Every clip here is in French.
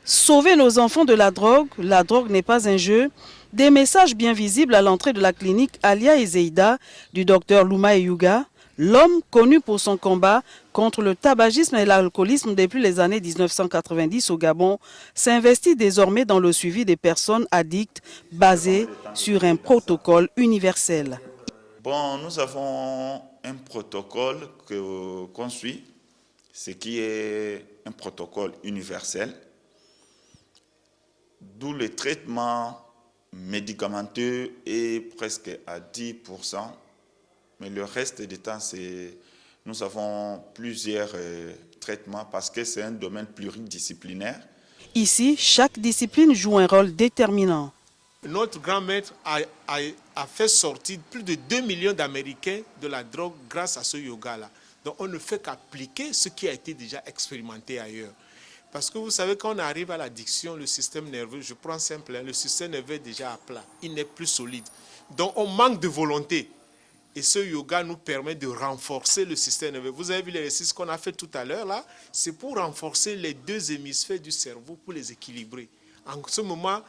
Sauver nos enfants de la drogue n'est pas un jeu. Des messages bien visibles à l'entrée de la clinique Alia et Zeida du docteur Louma Eyuga, l'homme connu pour son combat contre le tabagisme et l'alcoolisme depuis les années 1990 au Gabon, s'investit désormais dans le suivi des personnes addictes basé sur un protocole universel. Bon, nous avons un protocole qu'on suit, ce qui est un protocole universel, d'où le traitement médicamenteux est presque à 10%, mais le reste du temps, nous avons plusieurs traitements parce que c'est un domaine pluridisciplinaire. Ici, chaque discipline joue un rôle déterminant. Notre grand maître a fait sortir plus de 2 millions d'Américains de la drogue grâce à ce yoga-là. Donc on ne fait qu'appliquer ce qui a été déjà expérimenté ailleurs. Parce que vous savez, quand on arrive à l'addiction, le système nerveux, je prends simple, le système nerveux est déjà à plat, il n'est plus solide. Donc on manque de volonté. Et ce yoga nous permet de renforcer le système nerveux. Vous avez vu l'exercice qu'on a fait tout à l'heure là, c'est pour renforcer les deux hémisphères du cerveau, pour les équilibrer. En ce moment,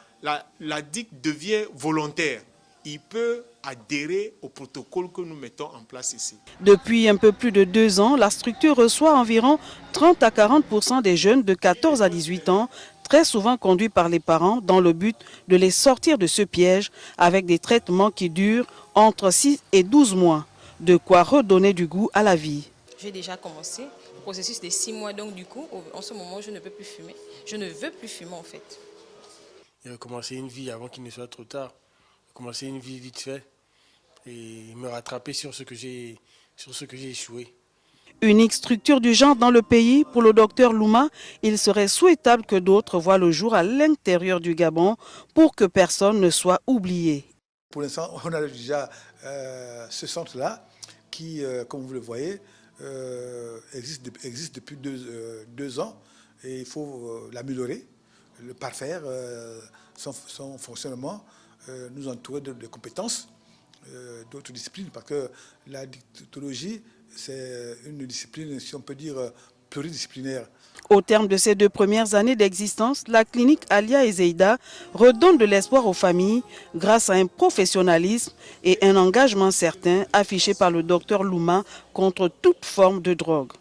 l'addict devient volontaire. Il peut adhérer au protocole que nous mettons en place ici. Depuis un peu plus de 2 ans, la structure reçoit environ 30 à 40% des jeunes de 14 à 18 ans, très souvent conduits par les parents, dans le but de les sortir de ce piège avec des traitements qui durent entre 6 et 12 mois. De quoi redonner du goût à la vie. J'ai déjà commencé le processus des 6 mois, donc du coup, en ce moment, je ne peux plus fumer. Je ne veux plus fumer en fait. Il a commencé une vie avant qu'il ne soit trop tard. Commencer une vie vite fait et me rattraper sur ce que j'ai échoué. Unique structure du genre dans le pays, pour le docteur Louma, il serait souhaitable que d'autres voient le jour à l'intérieur du Gabon pour que personne ne soit oublié. Pour l'instant, on a déjà ce centre-là qui, comme vous le voyez, existe depuis 2 ans et il faut l'améliorer, le parfaire, son fonctionnement, nous entourer de compétences d'autres disciplines, parce que la dictologie, c'est une discipline, si on peut dire, pluridisciplinaire. Au terme de ces 2 premières années d'existence, la clinique Alia et Zeida redonne de l'espoir aux familles grâce à un professionnalisme et un engagement certain affiché par le docteur Louma contre toute forme de drogue.